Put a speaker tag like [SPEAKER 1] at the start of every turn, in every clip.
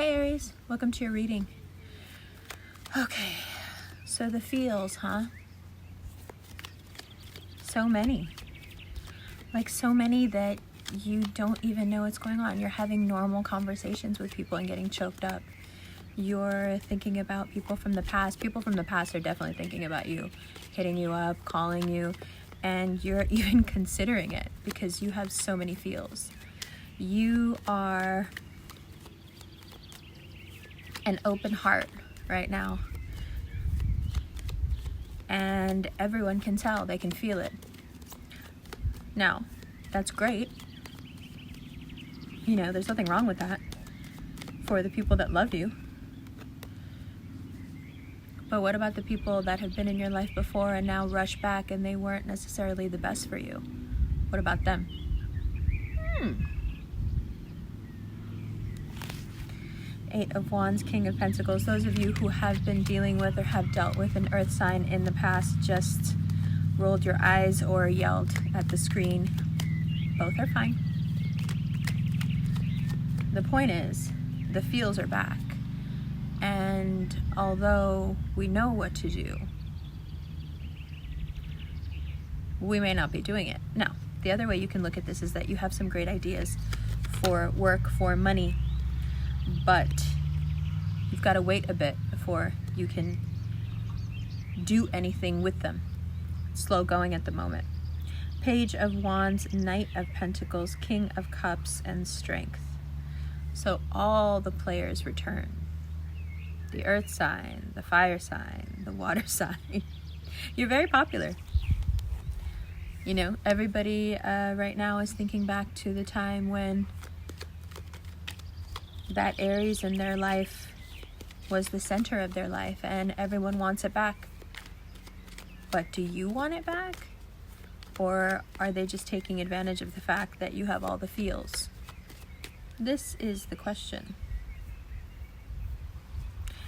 [SPEAKER 1] Hi Aries, welcome to your reading. Okay, so the feels, huh? So many. Like so many that you don't even know what's going on. You're having normal conversations with people and getting choked up. You're thinking about people from the past. People from the past are definitely thinking about you, hitting you up, calling you, and you're even considering it because you have so many feels. You are an open heart right now. And everyone can tell, they can feel it. Now, that's great. You know, there's nothing wrong with that for the people that love you. But what about the people that have been in your life before and now rush back and they weren't necessarily the best for you? What about them? Eight of Wands, King of Pentacles. Those of you who have been dealing with or have dealt with an earth sign in the past just rolled your eyes or yelled at the screen. Both are fine. The point is, the feels are back. And although we know what to do, we may not be doing it. Now, the other way you can look at this is that you have some great ideas for work, for money, but you've got to wait a bit before you can do anything with them. Slow going at the moment. Page of Wands, Knight of Pentacles, King of Cups, and Strength. So all the players return. The earth sign, the fire sign, the water sign. You're very popular. You know, everybody right now is thinking back to the time when that Aries in their life was the center of their life and everyone wants it back. But do you want it back? Or are they just taking advantage of the fact that you have all the feels? This is the question.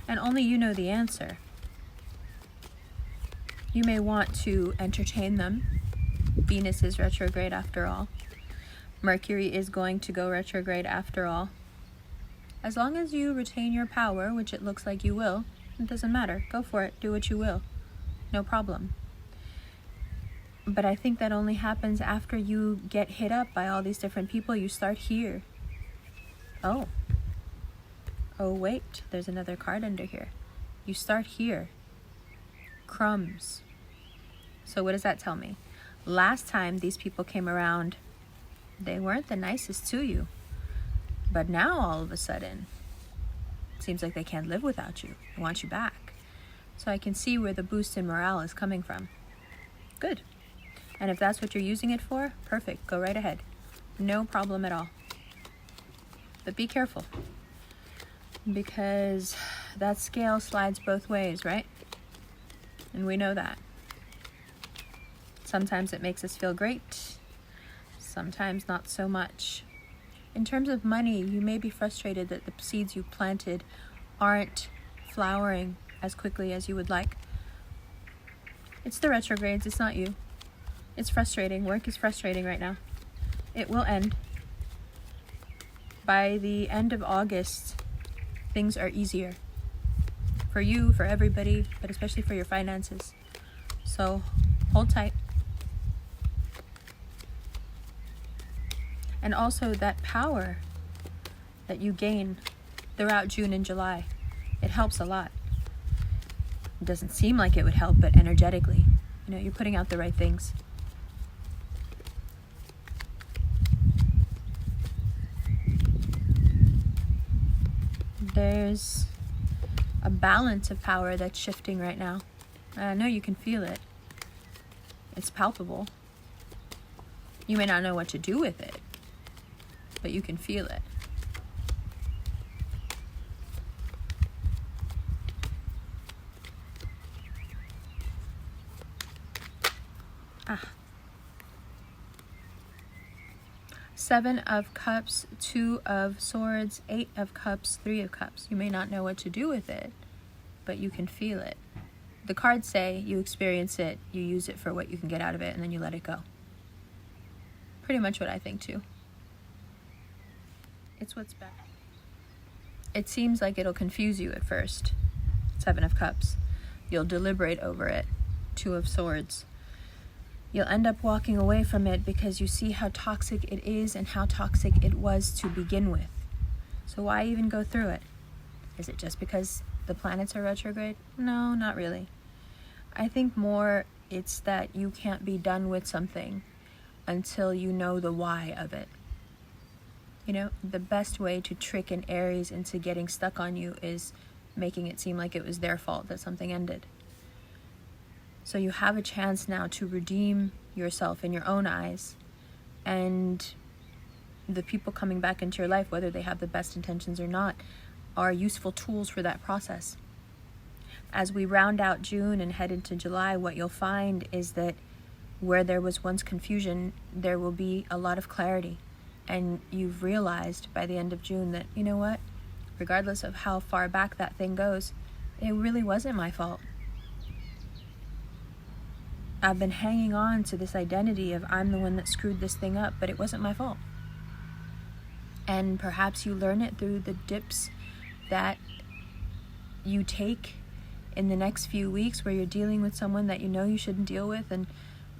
[SPEAKER 1] And only you know the answer. You may want to entertain them. Venus is retrograde after all. Mercury is going to go retrograde after all. As long as you retain your power, which it looks like you will, it doesn't matter. Go for it. Do what you will. No problem. But I think that only happens after you get hit up by all these different people. You start here. Oh, wait. There's another card under here. You start here. Crumbs. So what does that tell me? Last time these people came around, they weren't the nicest to you. But now, all of a sudden, it seems like they can't live without you. They want you back. So I can see where the boost in morale is coming from. Good. And if that's what you're using it for, perfect. Go right ahead. No problem at all. But be careful. Because that scale slides both ways, right? And we know that. Sometimes it makes us feel great. Sometimes not so much. In terms of money, you may be frustrated that the seeds you planted aren't flowering as quickly as you would like. It's the retrogrades, it's not you. It's frustrating. Work is frustrating right now. It will end. By the end of August, things are easier. For you, for everybody, but especially for your finances. So, hold tight. And also that power that you gain throughout June and July, it helps a lot. It doesn't seem like it would help, but energetically, you know, you're putting out the right things. There's a balance of power that's shifting right now. And I know you can feel it. It's palpable. You may not know what to do with it, but you can feel it. Seven of Cups, Two of Swords, Eight of Cups, Three of Cups. You may not know what to do with it, but you can feel it. The cards say you experience it, you use it for what you can get out of it, and then you let it go. Pretty much what I think too. It's what's best. it seems like it'll confuse you at first. Seven of Cups. You'll deliberate over it. Two of Swords. You'll end up walking away from it because you see how toxic it is and how toxic it was to begin with. So why even go through it? Is it just because the planets are retrograde? No, not really. I think more it's that you can't be done with something until you know the why of it. You know, the best way to trick an Aries into getting stuck on you is making it seem like it was their fault that something ended. So you have a chance now to redeem yourself in your own eyes, and the people coming back into your life, whether they have the best intentions or not, are useful tools for that process. As we round out June and head into July, what you'll find is that where there was once confusion, there will be a lot of clarity. And you've realized by the end of June that, you know what, regardless of how far back that thing goes, it really wasn't my fault. I've been hanging on to this identity of I'm the one that screwed this thing up, but it wasn't my fault. And perhaps you learn it through the dips that you take in the next few weeks where you're dealing with someone that you know you shouldn't deal with and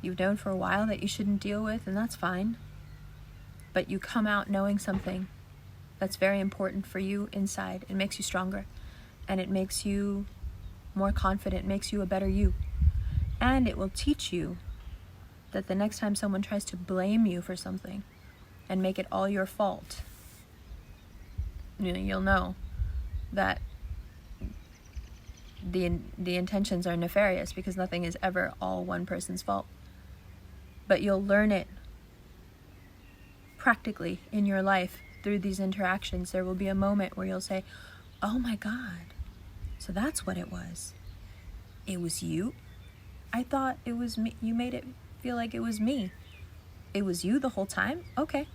[SPEAKER 1] you've known for a while that you shouldn't deal with, and that's fine. But you come out knowing something that's very important for you inside. It makes you stronger, and it makes you more confident, it makes you a better you. And it will teach you that the next time someone tries to blame you for something and make it all your fault, you'll know that the intentions are nefarious, because nothing is ever all one person's fault. But you'll learn it practically in your life through these interactions. There will be a moment where you'll say, oh my God, so that's what it was. It was you? I thought it was me. You made it feel like it was me. It was you the whole time? Okay.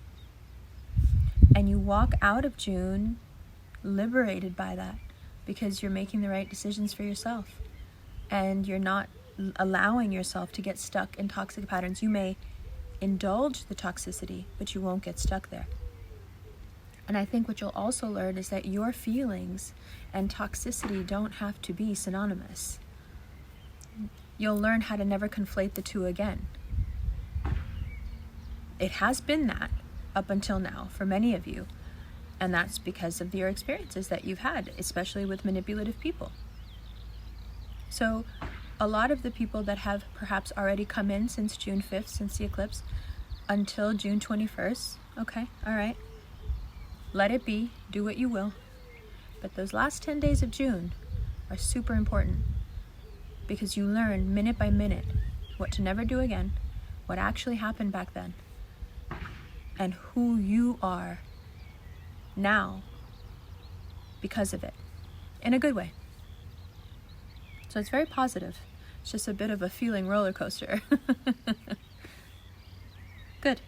[SPEAKER 1] And you walk out of June liberated by that, because you're making the right decisions for yourself. And you're not allowing yourself to get stuck in toxic patterns. You may indulge the toxicity, but you won't get stuck there. And I think what you'll also learn is that your feelings and toxicity don't have to be synonymous. You'll learn how to never conflate the two again. It has been that up until now for many of you, and that's because of your experiences that you've had, especially with manipulative people. So a lot of the people that have perhaps already come in since June 5th, since the eclipse, until June 21st, okay, all right, let it be, do what you will. But those last 10 days of June are super important, because you learn minute by minute what to never do again, what actually happened back then, and who you are now because of it, in a good way. So it's very positive. It's just a bit of a feeling roller coaster. Good.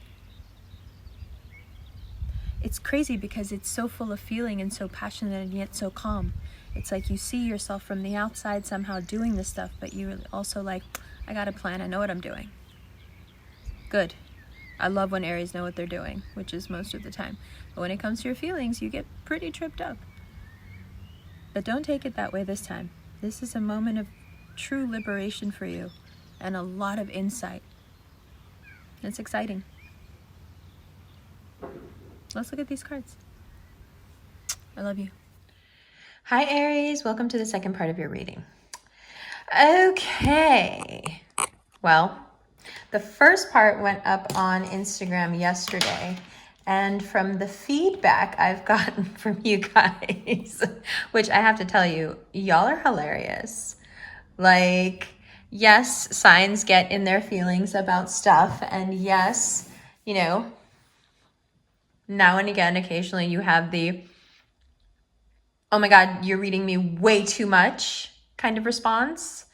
[SPEAKER 1] It's crazy because it's so full of feeling and so passionate and yet so calm. It's like you see yourself from the outside somehow doing this stuff, but you're also like, I got a plan, I know what I'm doing. Good. I love when Aries know what they're doing, which is most of the time. But when it comes to your feelings, you get pretty tripped up. But don't take it that way this time. This is a moment of true liberation for you and a lot of insight. It's exciting. Let's look at these cards. I love you. Hi, Aries. Welcome to the second part of your reading. Okay. Well, the first part went up on Instagram yesterday, and from the feedback I've gotten from you guys, which I have to tell you, y'all are hilarious. Like, yes, signs get in their feelings about stuff, and yes, you know, now and again, occasionally you have the, oh my God, you're reading me way too much kind of response.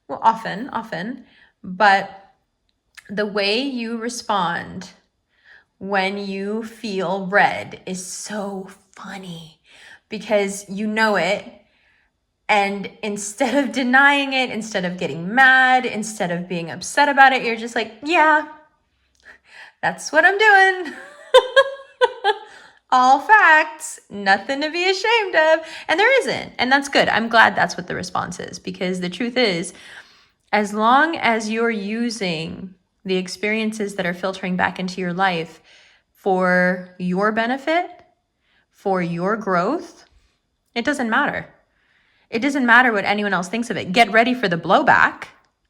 [SPEAKER 1] Well, often, but the way you respond when you feel read is so funny, because you know it. And instead of denying it, instead of getting mad, instead of being upset about it, you're just like, yeah, that's what I'm doing. All facts, nothing to be ashamed of. And there isn't. And that's good. I'm glad that's what the response is, because the truth is, as long as you're using the experiences that are filtering back into your life for your benefit, for your growth, it doesn't matter. It doesn't matter what anyone else thinks of it. Get ready for the blowback.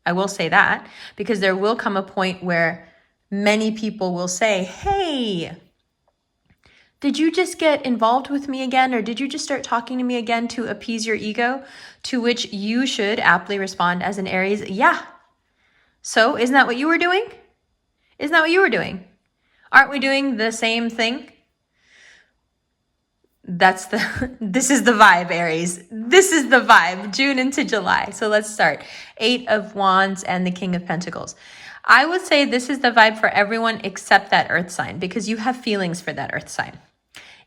[SPEAKER 1] I will say that, because there will come a point where many people will say, hey, did you just get involved with me again? Or did you just start talking to me again to appease your ego? To which you should aptly respond as an Aries, yeah. So isn't that what you were doing? Isn't that what you were doing? Aren't we doing the same thing? This is the vibe, Aries. This is the vibe, June into July. So let's start. 8 of Wands and the King of Pentacles. I would say this is the vibe for everyone except that Earth sign, because you have feelings for that Earth sign.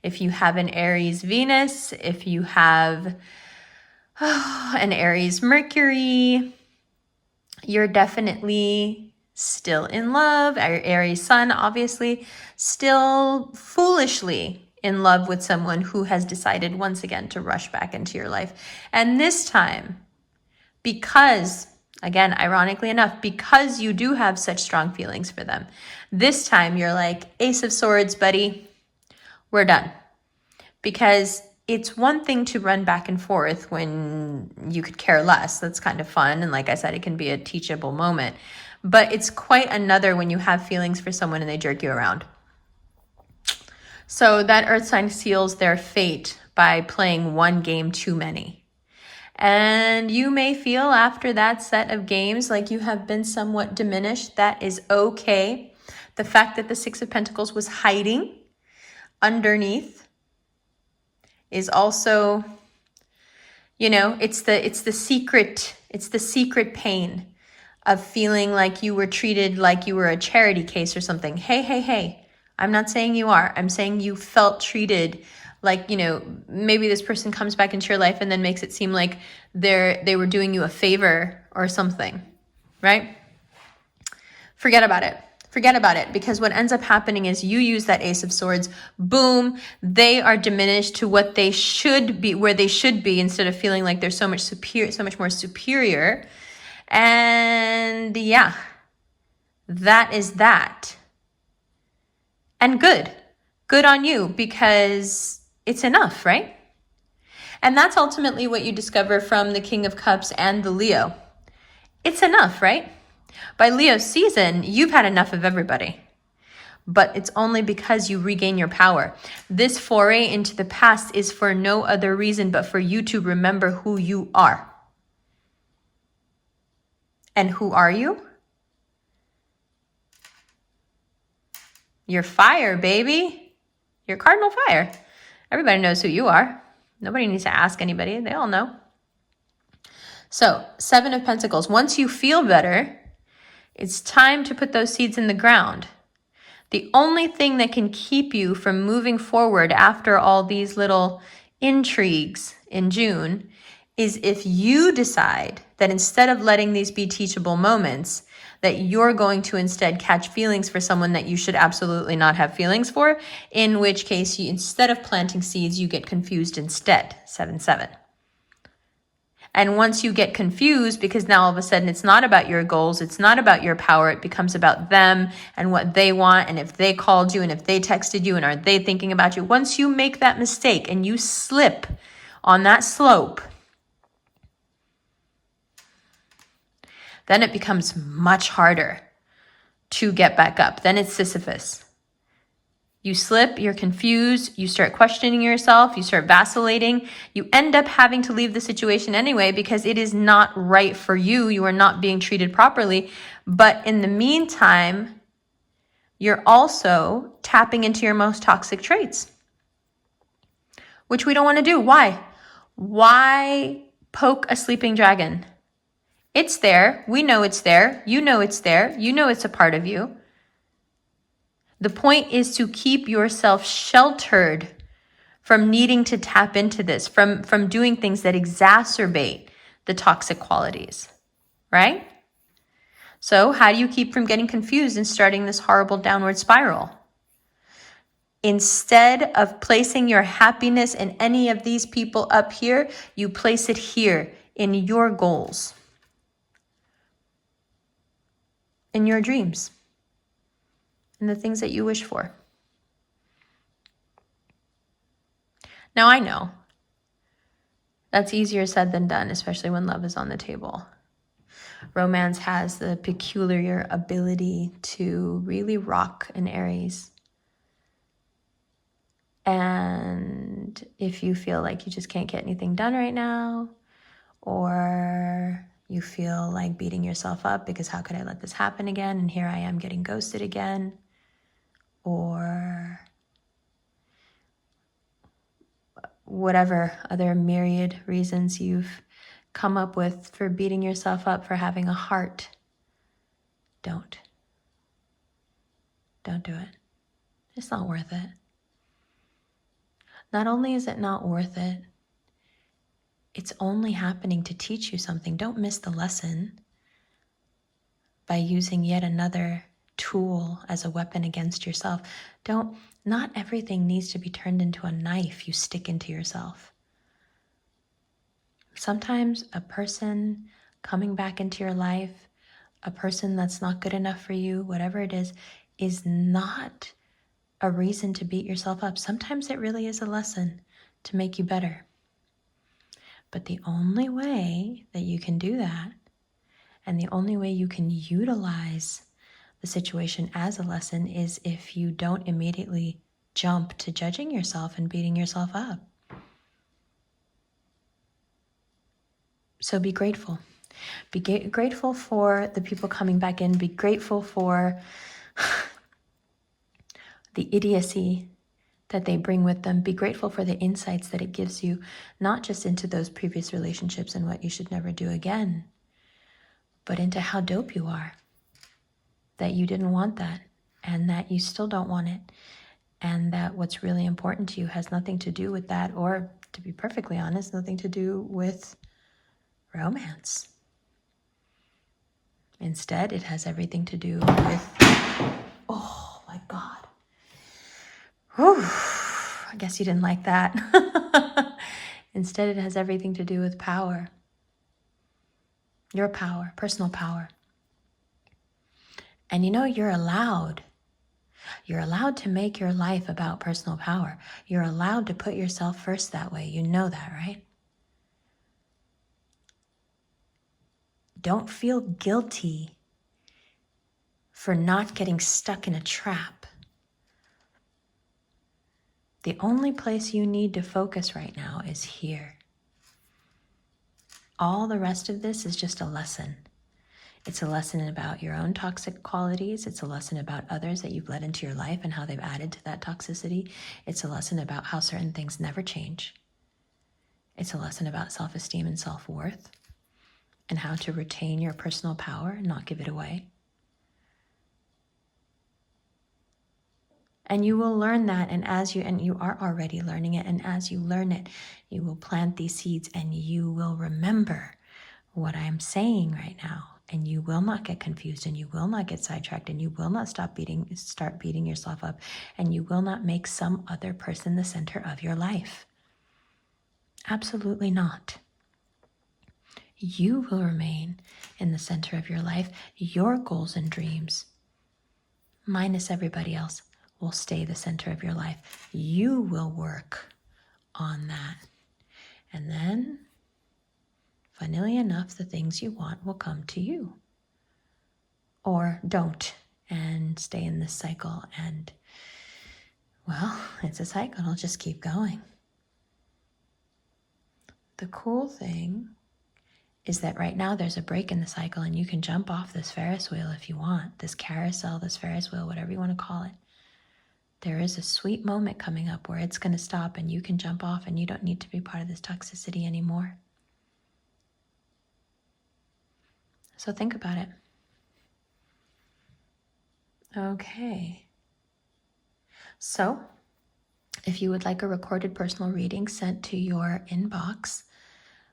[SPEAKER 1] If you have an Aries Venus, if you have an Aries Mercury, you're definitely still in love. Aries Sun, obviously, still foolishly in love with someone who has decided once again to rush back into your life. And this time, because, again, ironically enough, because you do have such strong feelings for them, this time you're like, Ace of Swords, buddy, we're done. Because it's one thing to run back and forth when you could care less. That's kind of fun. And like I said, it can be a teachable moment. But it's quite another when you have feelings for someone and they jerk you around. So that Earth sign seals their fate by playing one game too many. And you may feel after that set of games like you have been somewhat diminished. That is okay. The fact that the Six of Pentacles was hiding underneath is also, you know, it's the secret pain of feeling like you were treated like you were a charity case or something. Hey, I'm not saying you are. I'm saying you felt treated like, you know, maybe this person comes back into your life and then makes it seem like they were doing you a favor or something, right? Forget about it. Forget about it, because what ends up happening is you use that Ace of Swords, boom, they are diminished to what they should be, where they should be, instead of feeling like they're so much more superior. And yeah, that is that. And good on you, because it's enough, right? And that's ultimately what you discover from the King of Cups and the Leo. It's enough, right? By Leo's season, you've had enough of everybody. But it's only because you regain your power. This foray into the past is for no other reason but for you to remember who you are. And who are you? You're fire, baby. You're cardinal fire. Everybody knows who you are. Nobody needs to ask anybody. They all know. So, 7 of Pentacles. Once you feel better, it's time to put those seeds in the ground. The only thing that can keep you from moving forward after all these little intrigues in June is if you decide that instead of letting these be teachable moments, that you're going to instead catch feelings for someone that you should absolutely not have feelings for, in which case, instead of planting seeds, you get confused instead. 7-7. And once you get confused, because now all of a sudden it's not about your goals, it's not about your power, it becomes about them and what they want, and if they called you and if they texted you and are they thinking about you. Once you make that mistake and you slip on that slope, then it becomes much harder to get back up. Then it's Sisyphus. You slip, you're confused, you start questioning yourself, you start vacillating, you end up having to leave the situation anyway because it is not right for you. You are not being treated properly. But in the meantime, you're also tapping into your most toxic traits, which we don't want to do. Why? Why poke a sleeping dragon? It's there. We know it's there. You know it's there. You know it's a part of you. The point is to keep yourself sheltered from needing to tap into this, from doing things that exacerbate the toxic qualities, right? So how do you keep from getting confused and starting this horrible downward spiral? Instead of placing your happiness in any of these people up here, you place it here in your goals, in your dreams, in the things that you wish for. Now, I know that's easier said than done, especially when love is on the table. Romance has the peculiar ability to really rock an Aries. And if you feel like you just can't get anything done right now, or you feel like beating yourself up because how could I let this happen again? And here I am getting ghosted again. Or whatever other myriad reasons you've come up with for beating yourself up for having a heart. Don't do it. It's not worth it. Not only is it not worth it, it's only happening to teach you something. Don't miss the lesson by using yet another tool as a weapon against yourself. Not everything needs to be turned into a knife you stick into yourself. Sometimes a person coming back into your life, a person that's not good enough for you, whatever it is not a reason to beat yourself up. Sometimes it really is a lesson to make you better. But the only way that you can do that, and the only way you can utilize the situation as a lesson, is if you don't immediately jump to judging yourself and beating yourself up. So be grateful. Be grateful for the people coming back in. Be grateful for the idiocy that they bring with them. Be grateful for the insights that it gives you, not just into those previous relationships and what you should never do again, but into how dope you are, that you didn't want that, and that you still don't want it, and that what's really important to you has nothing to do with that, or, to be perfectly honest, nothing to do with romance. Instead, it has everything to do with, oh my God. Whew. I guess you didn't like that. Instead, it has everything to do with power. Your power, personal power. And you're allowed. You're allowed to make your life about personal power. You're allowed to put yourself first that way. You know that, right? Don't feel guilty for not getting stuck in a trap. The only place you need to focus right now is here. All the rest of this is just a lesson. It's a lesson about your own toxic qualities. It's a lesson about others that you've let into your life and how they've added to that toxicity. It's a lesson about how certain things never change. It's a lesson about self-esteem and self-worth and how to retain your personal power and not give it away. And you will learn that, and you are already learning it, and as you learn it, you will plant these seeds and you will remember what I am saying right now. And you will not get confused, and you will not get sidetracked, and you will not start beating yourself up, and you will not make some other person the center of your life. Absolutely not. You will remain in the center of your life. Your goals and dreams, minus everybody else, will stay the center of your life. You will work on that. And then, funnily enough, the things you want will come to you. Or don't, and stay in this cycle. And, well, it's a cycle. It'll just keep going. The cool thing is that right now there's a break in the cycle, and you can jump off this Ferris wheel if you want, this carousel, this Ferris wheel, whatever you want to call it. There is a sweet moment coming up where it's going to stop and you can jump off, and you don't need to be part of this toxicity anymore. So think about it. Okay. So if you would like a recorded personal reading sent to your inbox,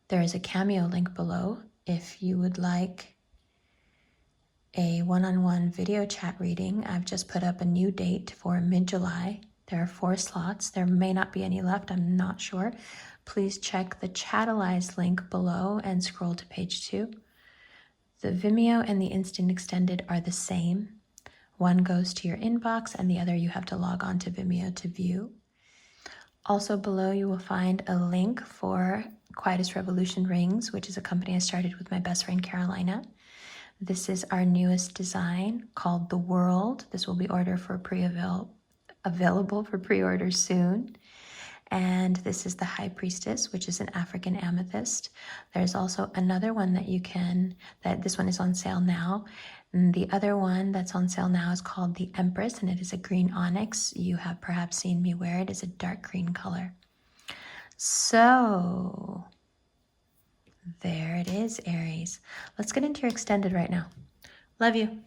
[SPEAKER 1] there is a Cameo link below. If you would like a one-on-one video chat reading, I've just put up a new date for mid-July. There are 4 slots. There may not be any left, I'm not sure. Please check the Chatalize link below and scroll to page 2. The Vimeo and the Instant Extended are the same. One goes to your inbox and the other you have to log on to Vimeo to view. Also below you will find a link for Quietest Revolution rings, which is a company I started with my best friend Carolina. This is our newest design called The World. This will be available for pre-order soon. And this is the High Priestess, which is an African amethyst. There's also another one this one is on sale now. And the other one that's on sale now is called the Empress, and it is a green onyx. You have perhaps seen me wear it. It's a dark green color. So there it is, Aries. Let's get into your extended right now. Love you.